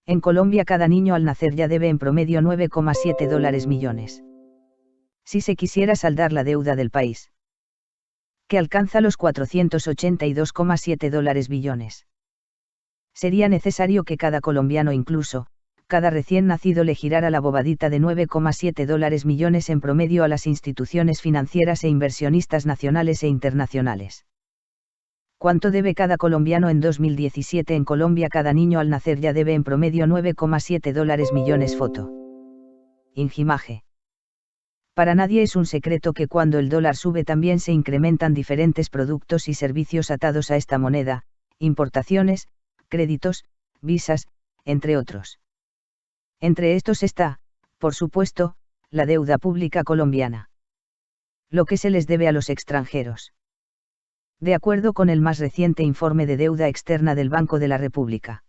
En Colombia cada niño al nacer ya debe en promedio $9,7 millones. Si se quisiera saldar la deuda del país, que alcanza los $482,7 billones. Sería necesario que cada colombiano, incluso, cada recién nacido, le girara la bobadita de $9,7 millones en promedio a las instituciones financieras e inversionistas nacionales e internacionales. ¿Cuánto debe cada colombiano en 2017 en Colombia? Cada niño al nacer ya debe en promedio $9,7 millones. Foto. Ingimaje. Para nadie es un secreto que cuando el dólar sube también se incrementan diferentes productos y servicios atados a esta moneda, importaciones, créditos, visas, entre otros. Entre estos está, por supuesto, la deuda pública colombiana. Lo que se les debe a los extranjeros. De acuerdo con el más reciente informe de deuda externa del Banco de la República,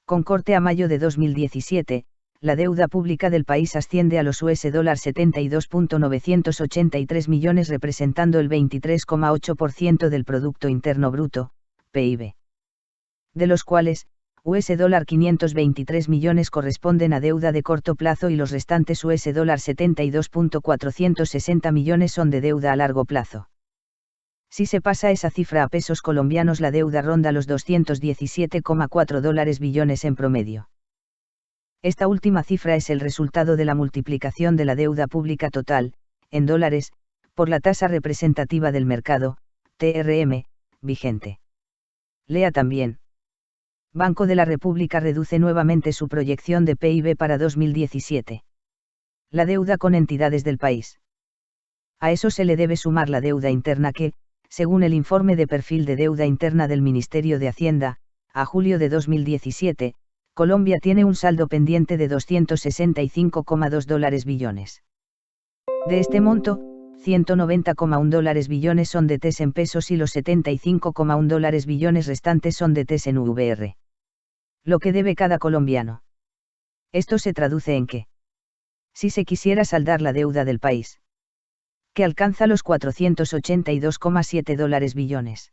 con corte a mayo de 2017, la deuda pública del país asciende a los $72.983 millones, representando el 23,8% del Producto Interno Bruto, PIB. De los cuales, $523 millones corresponden a deuda de corto plazo y los restantes $72.460 millones son de deuda a largo plazo. Si se pasa esa cifra a pesos colombianos, la deuda ronda los $217,4 billones en promedio. Esta última cifra es el resultado de la multiplicación de la deuda pública total, en dólares, por la tasa representativa del mercado, TRM, vigente. Lea también. Banco de la República reduce nuevamente su proyección de PIB para 2017. La deuda con entidades del país. A eso se le debe sumar la deuda interna que, según el informe de perfil de deuda interna del Ministerio de Hacienda, a julio de 2017, Colombia tiene un saldo pendiente de $265,2 billones. De este monto, $190,1 billones son de TES en pesos y los $75,1 billones restantes son de TES en VR. Lo que debe cada colombiano. Esto se traduce en que, si se quisiera saldar la deuda del país, que alcanza los $482,7 billones,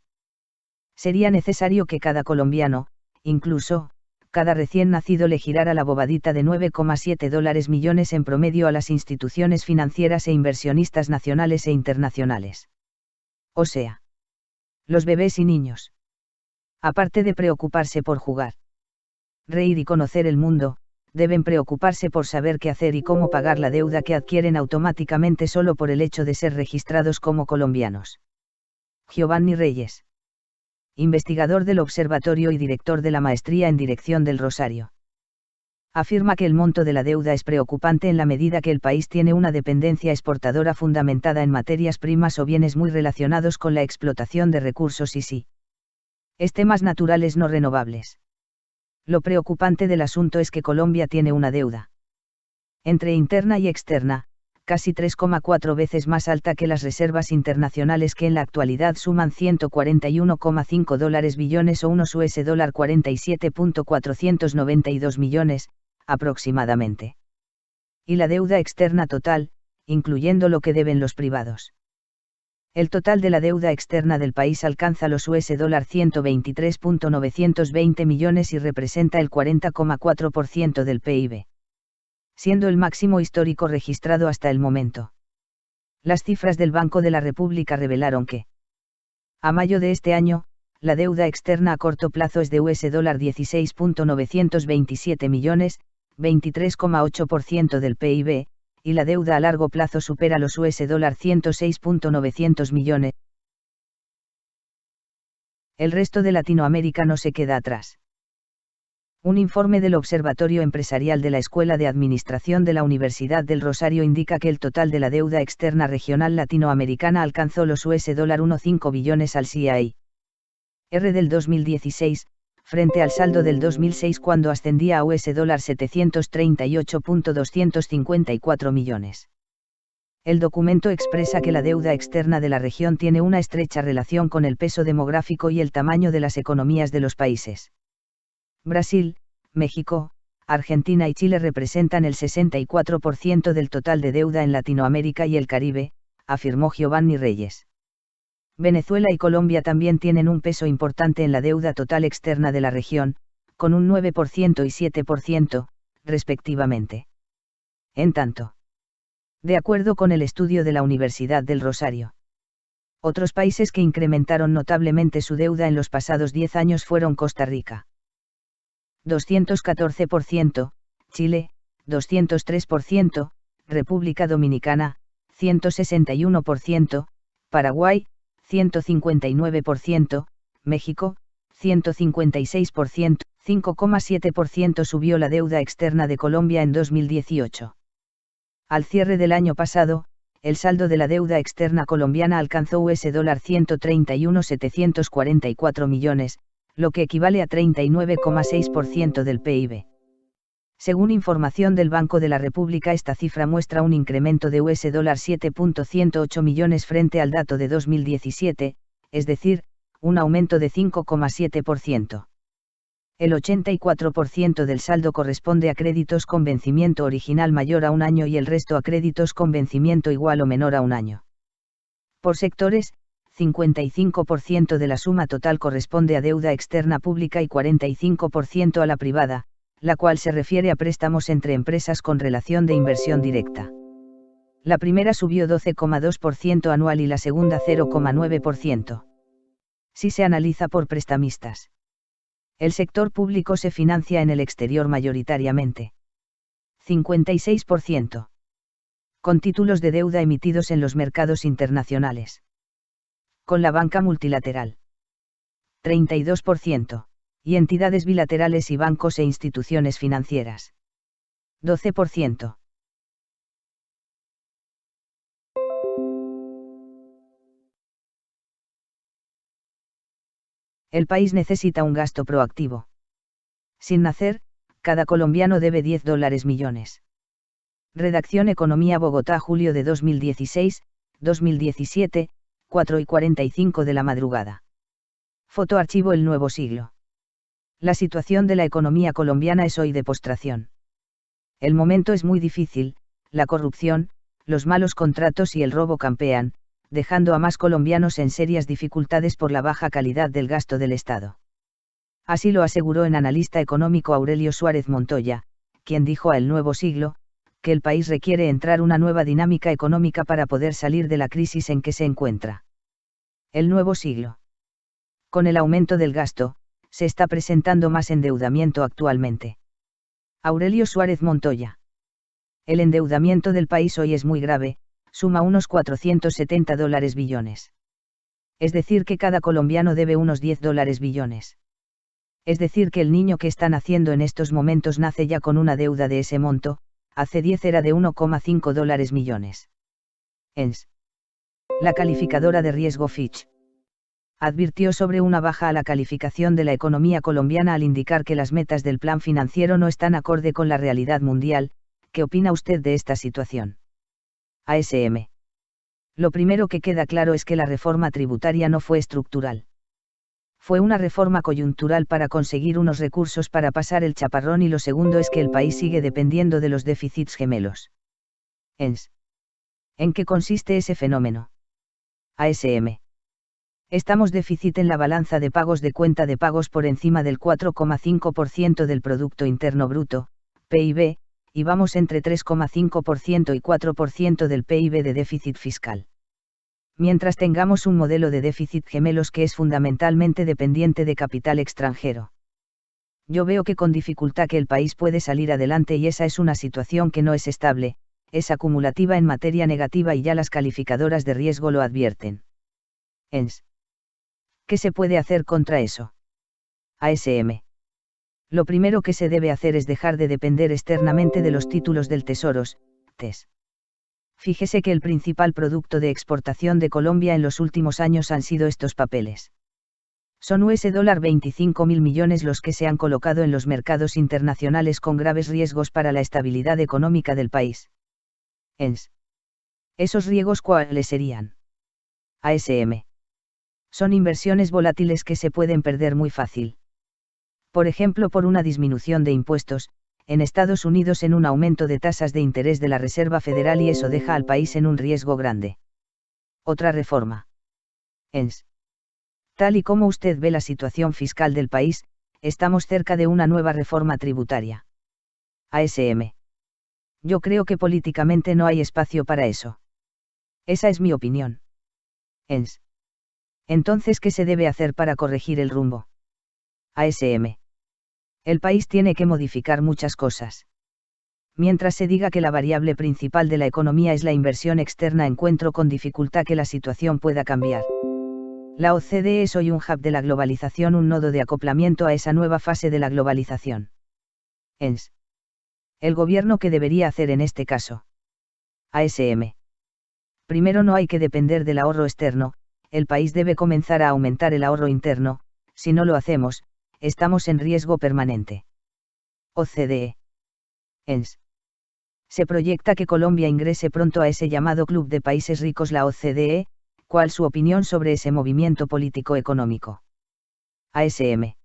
sería necesario que cada colombiano, incluso, cada recién nacido, le girara la bobadita de $9,7 millones en promedio a las instituciones financieras e inversionistas nacionales e internacionales. O sea, los bebés y niños. Aparte de preocuparse por jugar, reír y conocer el mundo, deben preocuparse por saber qué hacer y cómo pagar la deuda que adquieren automáticamente solo por el hecho de ser registrados como colombianos. Giovanni Reyes, investigador del Observatorio y director de la Maestría en Dirección del Rosario, afirma que el monto de la deuda es preocupante en la medida que el país tiene una dependencia exportadora fundamentada en materias primas o bienes muy relacionados con la explotación de recursos y temas naturales no renovables. Lo preocupante del asunto es que Colombia tiene una deuda entre interna y externa, casi 3,4 veces más alta que las reservas internacionales, que en la actualidad suman $141,5 billones o unos $47.492 millones, aproximadamente. Y la deuda externa total, incluyendo lo que deben los privados. El total de la deuda externa del país alcanza los $123.920 millones y representa el 40,4% del PIB. Siendo el máximo histórico registrado hasta el momento. Las cifras del Banco de la República revelaron que, a mayo de este año, la deuda externa a corto plazo es de $16.927 millones, 23,8% del PIB, y la deuda a largo plazo supera los $106.900 millones. El resto de Latinoamérica no se queda atrás. Un informe del Observatorio Empresarial de la Escuela de Administración de la Universidad del Rosario indica que el total de la deuda externa regional latinoamericana alcanzó los $1,5 billones al CIR del 2016, frente al saldo del 2006 cuando ascendía a $738.254 millones. El documento expresa que la deuda externa de la región tiene una estrecha relación con el peso demográfico y el tamaño de las economías de los países. Brasil, México, Argentina y Chile representan el 64% del total de deuda en Latinoamérica y el Caribe, afirmó Giovanni Reyes. Venezuela y Colombia también tienen un peso importante en la deuda total externa de la región, con un 9% y 7%, respectivamente. En tanto, de acuerdo con el estudio de la Universidad del Rosario, otros países que incrementaron notablemente su deuda en los pasados 10 años fueron Costa Rica, 214%, Chile, 203%, República Dominicana, 161%, Paraguay, 159%, México, 156%, 5,7% subió la deuda externa de Colombia en 2018. Al cierre del año pasado, el saldo de la deuda externa colombiana alcanzó $131.744 millones, lo que equivale a 39,6% del PIB. Según información del Banco de la República, esta cifra muestra un incremento de $7.108 millones frente al dato de 2017, es decir, un aumento de 5,7%. El 84% del saldo corresponde a créditos con vencimiento original mayor a un año y el resto a créditos con vencimiento igual o menor a un año. Por sectores, 55% de la suma total corresponde a deuda externa pública y 45% a la privada, la cual se refiere a préstamos entre empresas con relación de inversión directa. La primera subió 12,2% anual y la segunda 0,9%. Si se analiza por prestamistas, el sector público se financia en el exterior mayoritariamente. 56%. Con títulos de deuda emitidos en los mercados internacionales. Con la banca multilateral. 32%. Y entidades bilaterales y bancos e instituciones financieras. 12%. El país necesita un gasto proactivo. Sin nacer, cada colombiano debe $10 millones. Redacción Economía Bogotá, julio de 2016, 2017, 4:45 de la madrugada. Foto archivo El Nuevo Siglo. La situación de la economía colombiana es hoy de postración. El momento es muy difícil, la corrupción, los malos contratos y el robo campean, dejando a más colombianos en serias dificultades por la baja calidad del gasto del Estado. Así lo aseguró el analista económico Aurelio Suárez Montoya, quien dijo a El Nuevo Siglo, que el país requiere entrar una nueva dinámica económica para poder salir de la crisis en que se encuentra. El Nuevo Siglo. Con el aumento del gasto, se está presentando más endeudamiento actualmente. Aurelio Suárez Montoya. El endeudamiento del país hoy es muy grave, suma unos $470 billones. Es decir, que cada colombiano debe unos $10 billones. Es decir, que el niño que está naciendo en estos momentos nace ya con una deuda de ese monto, hace 10 era de $1,5 millones. ENS. La calificadora de riesgo Fitch advirtió sobre una baja a la calificación de la economía colombiana al indicar que las metas del plan financiero no están acorde con la realidad mundial. ¿Qué opina usted de esta situación? ASM. Lo primero que queda claro es que la reforma tributaria no fue estructural. Fue una reforma coyuntural para conseguir unos recursos para pasar el chaparrón, y lo segundo es que el país sigue dependiendo de los déficits gemelos. ENS. ¿En qué consiste ese fenómeno? ASM. Estamos déficit en la balanza de pagos de cuenta de pagos por encima del 4,5% del Producto Interno Bruto, PIB, y vamos entre 3,5% y 4% del PIB de déficit fiscal. Mientras tengamos un modelo de déficit gemelos que es fundamentalmente dependiente de capital extranjero. Yo veo que con dificultad que el país puede salir adelante, y esa es una situación que no es estable, es acumulativa en materia negativa y ya las calificadoras de riesgo lo advierten. ENS. ¿Qué se puede hacer contra eso? ASM. Lo primero que se debe hacer es dejar de depender externamente de los títulos del Tesoro, TES. Fíjese que el principal producto de exportación de Colombia en los últimos años han sido estos papeles. Son $25.000 millones los que se han colocado en los mercados internacionales con graves riesgos para la estabilidad económica del país. ENS. ¿Esos riesgos cuáles serían? ASM. Son inversiones volátiles que se pueden perder muy fácil. Por ejemplo, por una disminución de impuestos, en Estados Unidos, en un aumento de tasas de interés de la Reserva Federal, y eso deja al país en un riesgo grande. Otra reforma. ENS. Tal y como usted ve la situación fiscal del país, estamos cerca de una nueva reforma tributaria. ASM. Yo creo que políticamente no hay espacio para eso. Esa es mi opinión. ENS. Entonces, ¿qué se debe hacer para corregir el rumbo? ASM. El país tiene que modificar muchas cosas. Mientras se diga que la variable principal de la economía es la inversión externa, encuentro con dificultad que la situación pueda cambiar. La OCDE es hoy un hub de la globalización, un nodo de acoplamiento a esa nueva fase de la globalización. ENS. ¿El gobierno qué debería hacer en este caso? ASM. Primero, no hay que depender del ahorro externo, el país debe comenzar a aumentar el ahorro interno, si no lo hacemos, estamos en riesgo permanente. OCDE. ENS. Se proyecta que Colombia ingrese pronto a ese llamado Club de Países Ricos, la OCDE. ¿Cuál su opinión sobre ese movimiento político-económico? ASM.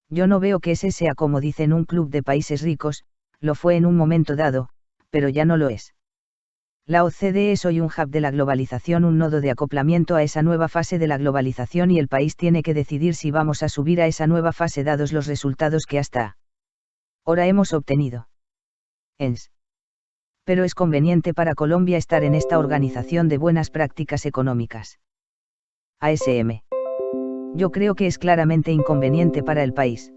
Yo no veo que ese sea, como dicen, un club de países ricos, lo fue en un momento dado, pero ya no lo es. La OCDE es hoy un hub de la globalización, un nodo de acoplamiento a esa nueva fase de la globalización, y el país tiene que decidir si vamos a subir a esa nueva fase dados los resultados que hasta ahora hemos obtenido. ENS. Pero es conveniente para Colombia estar en esta organización de buenas prácticas económicas. ASM. Yo creo que es claramente inconveniente para el país.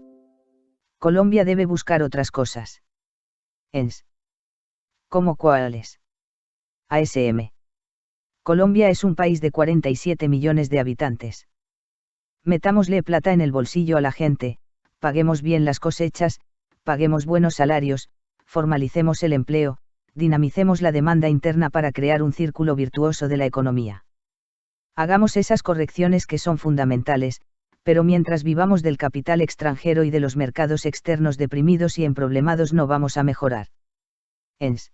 Colombia debe buscar otras cosas. ENS. ¿Cómo cuáles? ASM. Colombia es un país de 47 millones de habitantes. Metámosle plata en el bolsillo a la gente, paguemos bien las cosechas, paguemos buenos salarios, formalicemos el empleo, dinamicemos la demanda interna para crear un círculo virtuoso de la economía. Hagamos esas correcciones que son fundamentales, pero mientras vivamos del capital extranjero y de los mercados externos deprimidos y emproblemados, no vamos a mejorar. ENS.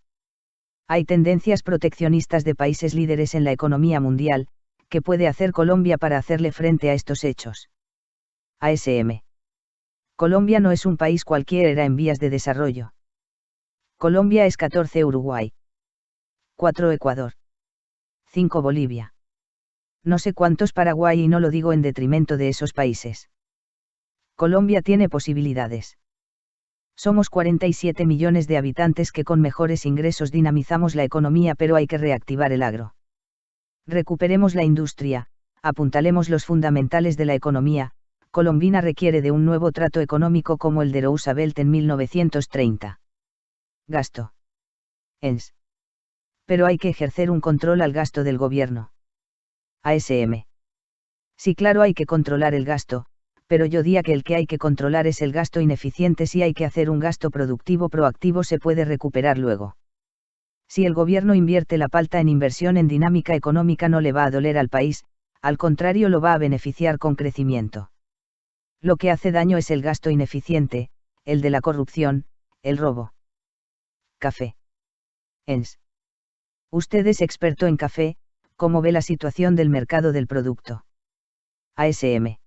Hay tendencias proteccionistas de países líderes en la economía mundial. ¿Qué puede hacer Colombia para hacerle frente a estos hechos? ASM. Colombia no es un país cualquiera en vías de desarrollo. Colombia es 14 Uruguay. 4 Ecuador. 5 Bolivia. No sé cuántos Paraguay, y no lo digo en detrimento de esos países. Colombia tiene posibilidades. Somos 47 millones de habitantes que con mejores ingresos dinamizamos la economía, pero hay que reactivar el agro. Recuperemos la industria, apuntalemos los fundamentales de la economía. Colombia requiere de un nuevo trato económico como el de Roosevelt en 1930. Gasto. ENS. Pero hay que ejercer un control al gasto del gobierno. ASM. Sí, claro, hay que controlar el gasto, pero yo diría que el que hay que controlar es el gasto ineficiente. Si hay que hacer un gasto productivo proactivo, se puede recuperar luego. Si el gobierno invierte la palta en inversión en dinámica económica, no le va a doler al país, al contrario, lo va a beneficiar con crecimiento. Lo que hace daño es el gasto ineficiente, el de la corrupción, el robo. Café. ENS. Usted es experto en café, ¿cómo ve la situación del mercado del producto? ASM.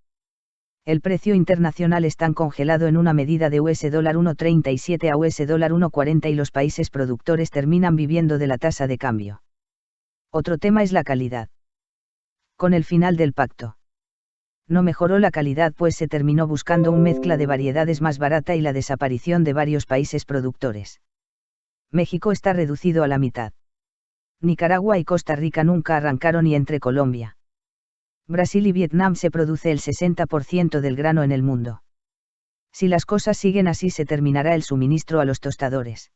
El precio internacional está congelado en una medida de $1 1.37 a $1 1.40 y los países productores terminan viviendo de la tasa de cambio. Otro tema es la calidad. Con el final del pacto, no mejoró la calidad, pues se terminó buscando una mezcla de variedades más barata y la desaparición de varios países productores. México está reducido a la mitad. Nicaragua y Costa Rica nunca arrancaron, y entre Colombia, Brasil y Vietnam se produce el 60% del grano en el mundo. Si las cosas siguen así, se terminará el suministro a los tostadores.